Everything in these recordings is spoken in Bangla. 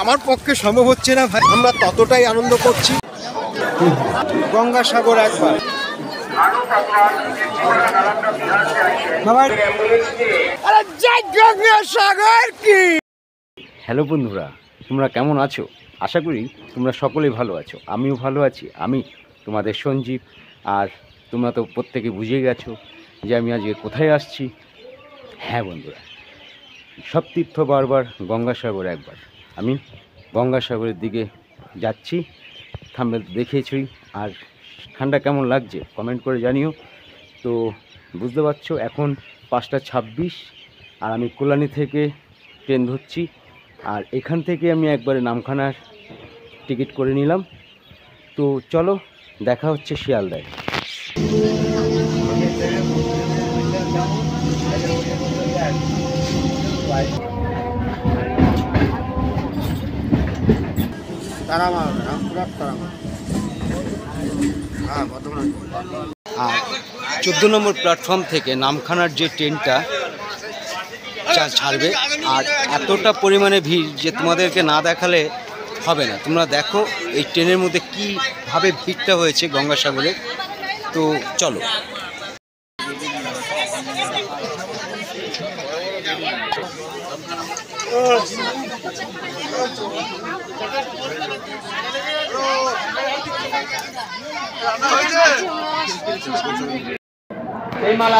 আমার পক্ষে সম্ভব হচ্ছে না ভাই, আমরা ততটাই আনন্দ করছি। গঙ্গাসাগর একবার গঙ্গাসাগর কি। হ্যালো বন্ধুরা, তোমরা কেমন আছো? আশা করি তোমরা সকলেই ভালো আছো, আমিও ভালো আছি। আমি তোমাদের সঞ্জীব। আর তোমরা তো প্রত্যেকে বুঝে গেছো যে আমি আজকে কোথায় আসছি। হ্যাঁ বন্ধুরা, সব তীর্থ বারবার গঙ্গাসাগর একবার। আমি গঙ্গাসাগরের দিকে যাচ্ছি, থাম্বনেল দেখেছি। আর ঠান্ডা কেমন লাগছে কমেন্ট করে জানিও। তো বুঝতে পারছো এখন 5টা 26, আর আমি কল্যাণী থেকে ট্রেন ধরছি। আর এখান থেকে আমি একবারে নামখানার টিকিট করে নিলাম। তো চলো, দেখা হচ্ছে শিয়ালদায়। আর 14 নম্বর প্ল্যাটফর্ম থেকে নামখানার যে ট্রেনটা ছাড়বে, আর এতটা পরিমাণে ভিড় যে তোমাদেরকে না দেখালে হবে না। তোমরা দেখো এই ট্রেনের মধ্যে কীভাবে ভিড়টা হয়েছে গঙ্গাসাগরে। তো চলো। এই মালা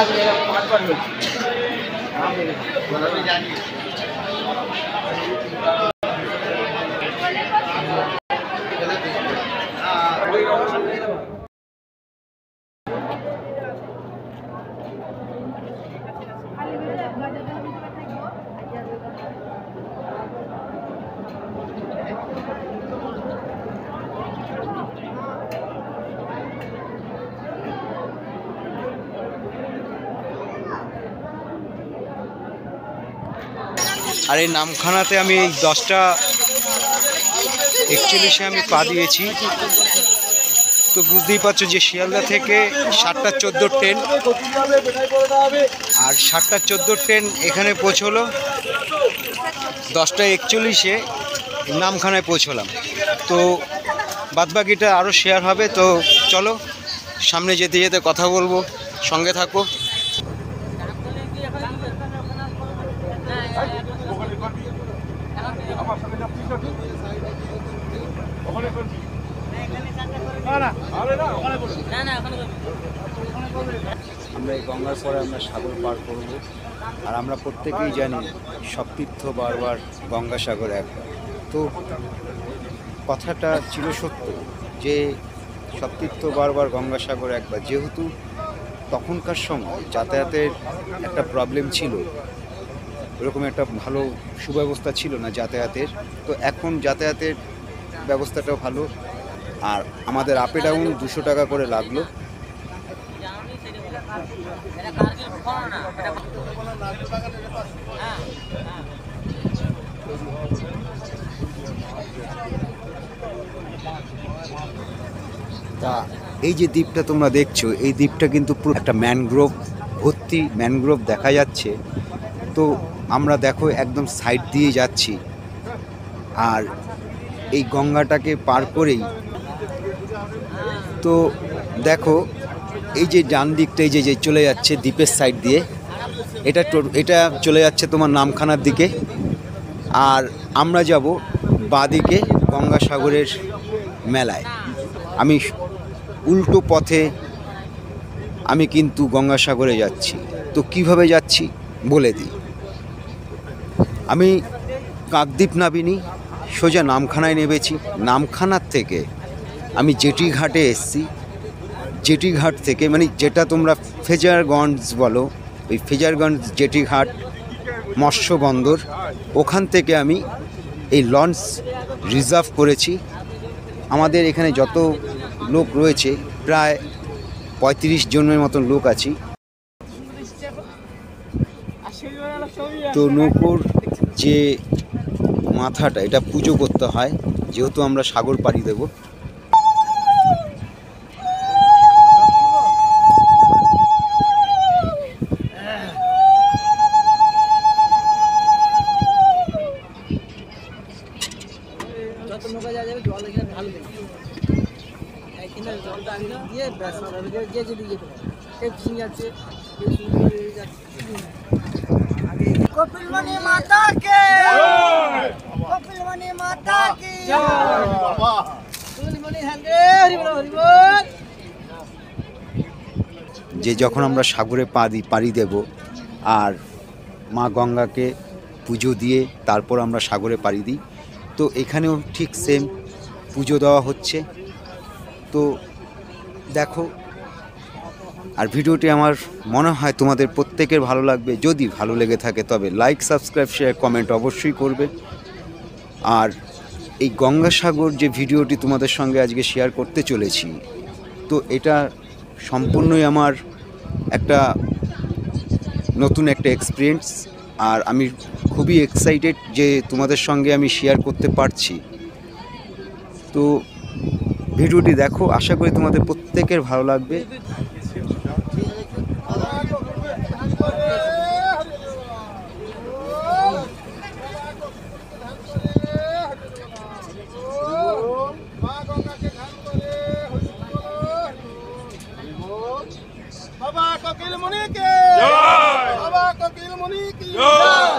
আর এই নামখানাতে আমি এই 10টা 41 আমি পা দিয়েছি। তো বুঝতেই পারছো যে শিয়ালদা থেকে 7টা 14 ট্রেন, আর 7টা 14 ট্রেন এখানে পৌঁছলো। 10টা 41 নামখানায় পৌঁছলাম। তো বাদবাকিটা আরও শেয়ার হবে। তো চলো, সামনে যেতে যেতে কথা বলবো, সঙ্গে থাকো। আমরা এই গঙ্গার পরে আমরা সাগর পার করব। আর আমরা প্রত্যেকেই জানি সব তীর্থ বারবার গঙ্গাসাগর একবার। তো কথাটা ছিল সত্য যে সব তীর্থ বারবার গঙ্গাসাগর একবার, যেহেতু তখনকার সময় যাতায়াতের একটা প্রবলেম ছিল, এরকম একটা ভালো সুব্যবস্থা ছিল না যাতায়াতের। তো এখন যাতায়াতের ব্যবস্থাটাও ভালো। আর আমাদের আপে ডাউন 200 টাকা করে লাগলো। তা এই যে দ্বীপটা তোমরা দেখছো, এই দ্বীপটা কিন্তু পুরো একটা ম্যানগ্রোভ ভর্তি, ম্যানগ্রোভ দেখা যাচ্ছে। তো আমরা দেখো একদম সাইড দিয়ে যাচ্ছি, আর এই গঙ্গাটাকে পার করেই তো দেখো এই যে ডান দিকটা এই যে চলে যাচ্ছে দ্বীপের সাইড দিয়ে, এটা চলে যাচ্ছে তোমার নামখানার দিকে। আর আমরা যাব বাঁদিকে গঙ্গাসাগরের মেলায়। আমি উল্টো পথে আমি কিন্তু গঙ্গাসাগরে যাচ্ছি। তো কিভাবে যাচ্ছি বলে দিই। আমি কাকদ্বীপ নামিনি, সোজা নামখানায় নেমেছি। নামখানার থেকে আমি জেটি ঘাটে এসেছি। জেটি ঘাট থেকে, মানে যেটা তোমরা ফ্রেজারগঞ্জ বলো, ওই ফ্রেজারগঞ্জ জেটি ঘাট মৎস্য বন্দর, ওখান থেকে আমি এই লঞ্চ রিজার্ভ করেছি। আমাদের এখানে যত লোক রয়েছে প্রায় 35 জনের মতন লোক আছি। তো নৌকোর যে মাথাটা, এটা পুজো করতে হয়, যেহেতু আমরা সাগর পাড়ি দেব। যত নৌকা যাওয়া যাবে জল এখানে ভালো দেখি এখানে জলটা দিয়ে ব্যাস যে যেদিকে যেতে পারে কেউ ফিশিং যাচ্ছে কেউ সুইমিং যাচ্ছে কপিলমণি মাতা কে কপিলমণি মাতা কি কপিলমণি হ্যান্ডে হরি বল হরি বল। যে যখন আমরা সাগরে পাড়ি দেব আর মা গঙ্গাকে পুজো দিয়ে তারপর আমরা সাগরে পাড়ি দিই, তো এখানেও ঠিক সেম পুজো দেওয়া হচ্ছে। তো দেখো, আর ভিডিওটি আমার মনে হয় তোমাদের প্রত্যেকের ভালো লাগবে। যদি ভালো লেগে থাকে তবে লাইক, সাবস্ক্রাইব, শেয়ার, কমেন্ট অবশ্যই করবে। আর এই গঙ্গাসাগর যে ভিডিওটি তোমাদের সঙ্গে আজকে শেয়ার করতে চলেছি, তো এটা সম্পূর্ণই আমার একটা নতুন একটা এক্সপিরিয়েন্স। আর আমি খুবই এক্সাইটেড যে তোমাদের সঙ্গে আমি শেয়ার করতে পারছি। তো ভিডিওটি দেখো, আশা করি তোমাদের প্রত্যেকের ভালো লাগবে। বাবা কোকিল মুনি কে জয়, বাবা কোকিল মুনি কি জয়।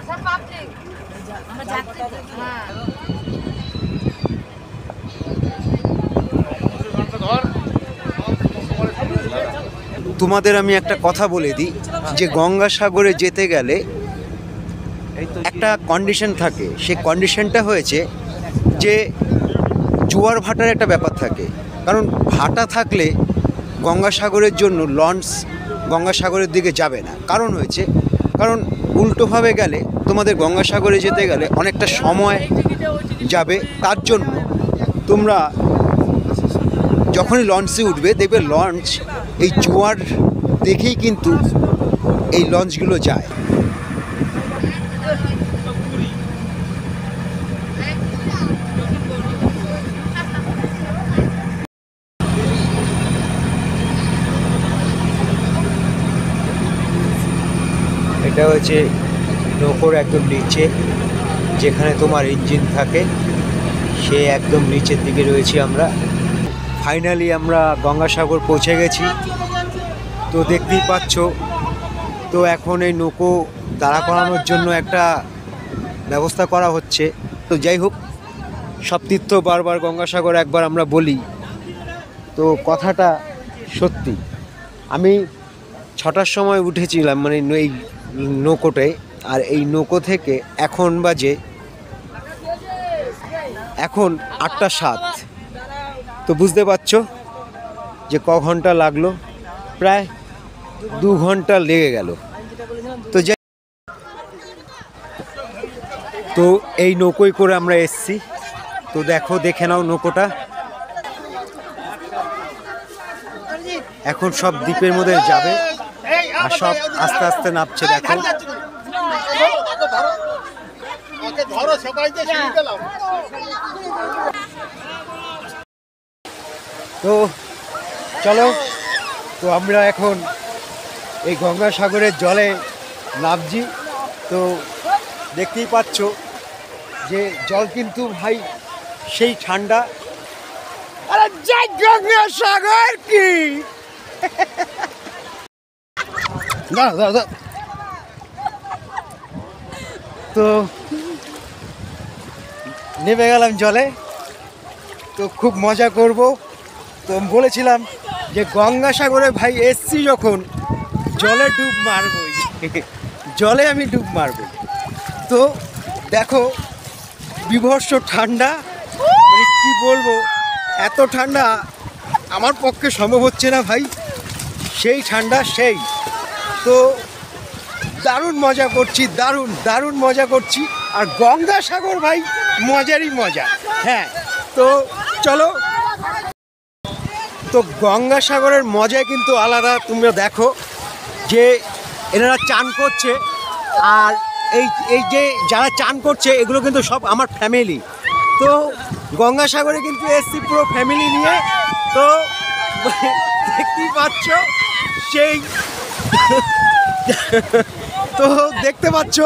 सब आपने हम जाते हैं। তোমাদের আমি একটা কথা বলে দিই যে গঙ্গাসাগরে যেতে গেলে একটা কন্ডিশন থাকে। সেই কন্ডিশনটা হয়েছে যে জোয়ার ভাটার একটা ব্যাপার থাকে। কারণ ভাটা থাকলে গঙ্গাসাগরের জন্য লঞ্চ গঙ্গাসাগরের দিকে যাবে না। কারণ উল্টোভাবে গেলে তোমাদের গঙ্গাসাগরে যেতে গেলে অনেকটা সময় যাবে। তার জন্য তোমরা যখনই লঞ্চে উঠবে দেখবে লঞ্চ এই জোয়ার দেখেই কিন্তু এই লঞ্চগুলো যায়। এটা হচ্ছে নৌকোর একদম নিচে, যেখানে তোমার ইঞ্জিন থাকে, সে একদম নিচের দিকে রয়েছি আমরা। ফাইনালি আমরা গঙ্গাসাগর পৌঁছে গেছি। তো দেখতেই পাচ্ছ, তো এখন এই নৌকো দাঁড়া করানোর জন্য একটা ব্যবস্থা করা হচ্ছে। তো যাই হোক, সব তীর্থ বারবার গঙ্গাসাগর একবার আমরা বলি, তো কথাটা সত্যি। আমি 6টার সময় উঠেছিলাম মানে এই নৌকোতে, আর এই নৌকো থেকে এখন বাজে 8টা 7। তো বুঝতে পারছো যে ক ঘন্টা লাগলো, প্রায় 2 ঘন্টা লেগে গেল। তো তো এই নৌকোয় করে আমরা এসছি। তো দেখে নাও নৌকোটা। এখন সব দ্বীপের মধ্যে যাবে আর সব আস্তে আস্তে নামছে। দেখো তো চলো, তো আমরা এখন এই গঙ্গাসাগরের জলে নামছি। তো দেখতেই পাচ্ছ যে জল কিন্তু ভাই সেই ঠান্ডা। আরে জয় গঙ্গাসাগর কি তো নেমে গেলাম জলে। তো খুব মজা করব। তো বলেছিলাম যে গঙ্গাসাগরে ভাই এসছি যখন জলে ডুব মারবই, জলে আমি ডুব মারবই। তো দেখো বিভৎস ঠান্ডা, মানে কি বলবো, এত ঠান্ডা আমার পক্ষে সম্ভব হচ্ছে না ভাই। সেই ঠান্ডা সেই। তো দারুণ মজা করছি, দারুণ মজা করছি। আর গঙ্গাসাগর ভাই মজারই মজা। হ্যাঁ, তো চলো। তো গঙ্গাসাগরের মজাই কিন্তু আলাদা। তোমরা দেখো যে এনারা চান করছে, আর এই যে যারা চান করছে এগুলো কিন্তু সব আমার ফ্যামিলি। তো গঙ্গাসাগরে কিন্তু এসছি পুরো ফ্যামিলি নিয়ে। তো দেখতেই পাচ্ছ সেই তো দেখতে পাচ্ছ,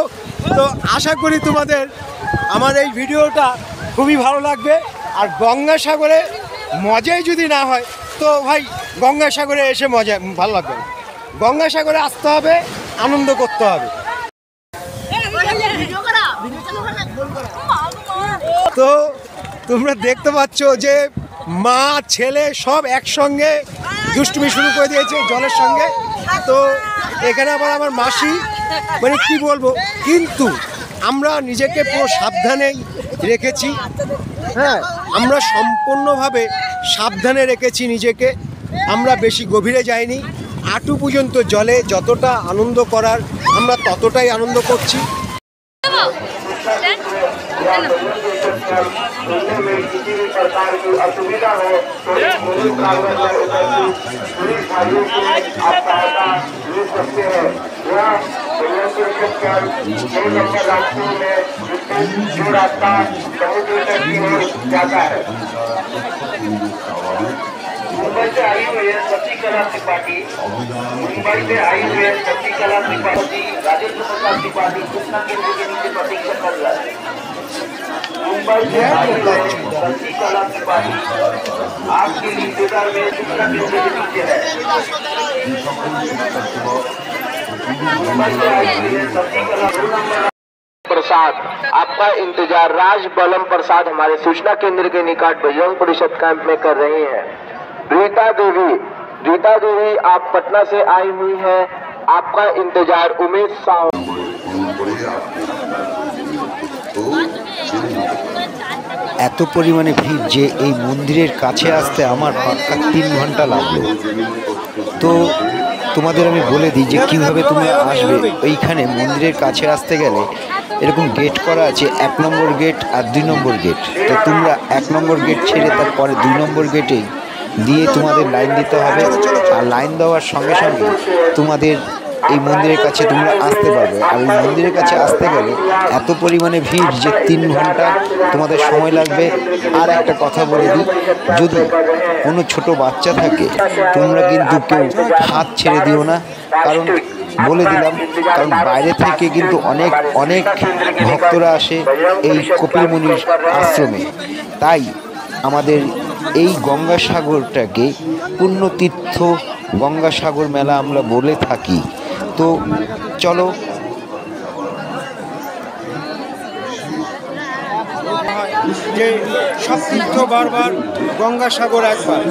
তো আশা করি তোমাদের আমার এই ভিডিওটা খুবই ভালো লাগবে। আর গঙ্গাসাগরে মজাই যদি না হয় তো ভাই গঙ্গাসাগরে এসে মজা ভালো লাগবে না। গঙ্গাসাগরে আসতে হবে, আনন্দ করতে হবে। তো তোমরা দেখতে পাচ্ছ যে মা ছেলে সব একসঙ্গে দুষ্টুমি শুরু করে দিয়েছে জলের সঙ্গে। তো এখানে আবার আমার মাসি, মানে কি বলবো, কিন্তু আমরা নিজেকে পুরো সাবধানেই রেখেছি। হ্যাঁ, আমরা সম্পূর্ণভাবে সাবধানে রেখেছি নিজেকে। আমরা বেশি গভীরে যাইনি, হাঁটু পর্যন্ত জলে যতটা আনন্দ করার আমরা ততটাই আনন্দ করছি। मुंबई से आई हुई है शशिकला त्रिपाठी, मुंबई से आई हुई है शशिकला त्रिपाठी, राजेंद्र प्रसाद त्रिपाठी सूचना केंद्र के नीचे प्रतीक्षा कर रहा है। मुंबई से आई हुई है शशिकला त्रिपाठी, आपके इंतजार में सूचना केंद्र के नीचे है। मुंबई से आई हुई है शशिकला प्रसाद, आपका इंतजार राज बलम प्रसाद हमारे सूचना केंद्र के निकट बजरंग परिषद कैंप में कर रहे हैं। रीता देवी आप पटना से आई हुई हैं, आपका इंतजार उमेश साहू। এত পরিমাণে ভিড় যে এই মন্দিরের কাছে আসতে আমার পাক্কা 3 ঘন্টা লাগলো। তো তোমাদের আমি বলে দিই যে কীভাবে তুমি আসবে। এইখানে মন্দিরের কাছে আসতে গেলে এরকম গেট করা আছে, 1 নম্বর গেট আর 2 নম্বর গেট। তো তোমরা 1 নম্বর গেট ছেড়ে তারপরে 2 নম্বর গেটেই দিয়ে তোমাদের লাইন দিতে হবে। আর লাইন দেওয়ার সঙ্গে সঙ্গে তোমাদের এই মন্দিরের কাছে তোমরা আসতে পারবে। আর এই মন্দিরের কাছে আসতে গেলে এত পরিমাণে ভিড় যে 3 ঘন্টা তোমাদের সময় লাগবে। আর একটা কথা বলে দিই, যদি কোনো ছোট বাচ্চা থাকে তোমরা কিন্তু কেউ হাত ছেড়ে দিও না, কারণ বলে দিলাম, কারণ বাইরে থেকে কিন্তু অনেক অনেক ভক্তরা আসে এই কপিল মুনির আশ্রমে। তাই আমাদের এই গঙ্গাসাগরটাকে পুণ্যতীর্থ গঙ্গাসাগর মেলা আমরা বলে থাকি। তো চলো যে সব তীর্থ বারবার, গঙ্গাসাগর একবার।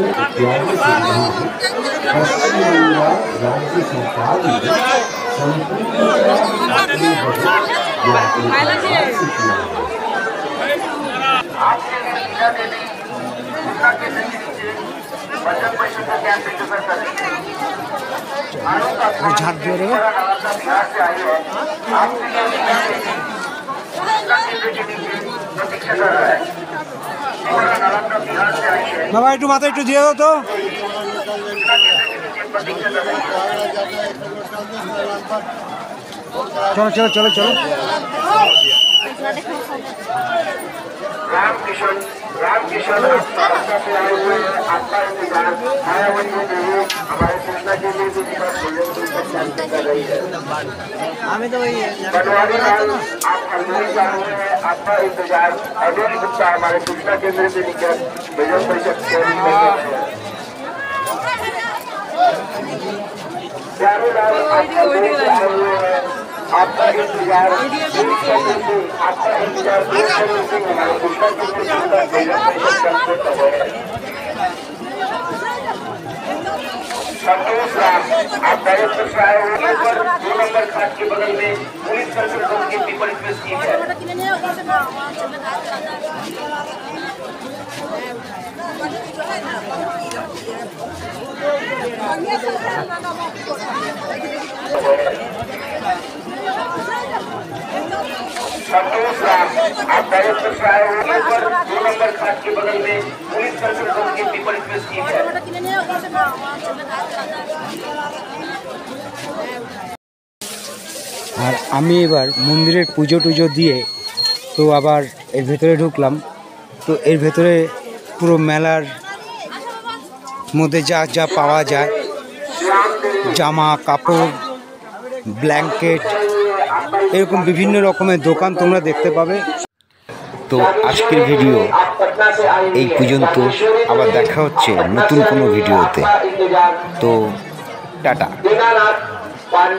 ঝাঁট দিয়ে দেবে। বাবা একটু মাথা একটু দিয়ে দাও তো। চলো চলো চলো চলো। रामकिशन आपका इंतजार मायावती देवी हमारे सूचना के लिए कर रही है। बनवारी लाल आप खरगोन जा रहे हैं, आपका इंतजार अजय गुप्ता हमारे सूचना केंद्र से निकट बजरंग परिषद प्यारेलाल आपका इंतजार आपका इंतजार हमारे सूचना केंद्र से संतोष राम आप डायरेक्टर से आए हुए पर 2 नंबर घाट के बगल में पुलिस कंट्रोल रूम की विपरीत में स्थित है। संतोष राम आप डायरेक्टर से आए हुए पर 2 नंबर घाट के बगल में पुलिस कंट्रोल रूम की विपरीत में स्थित है। আর আমি এবার মন্দিরের পুজো টুজো দিয়ে তো আবার এর ভেতরে ঢুকলাম। তো এর ভেতরে পুরো মেলার মধ্যে যা যা পাওয়া যায়, জামা কাপড়, ব্ল্যাঙ্কেট, এরকম বিভিন্ন রকমের দোকান তোমরা দেখতে পাবে। তো আজকের ভিডিও এই পর্যন্ত, আবার দেখা হচ্ছে নতুন কোনো ভিডিওতে। তো টাটা।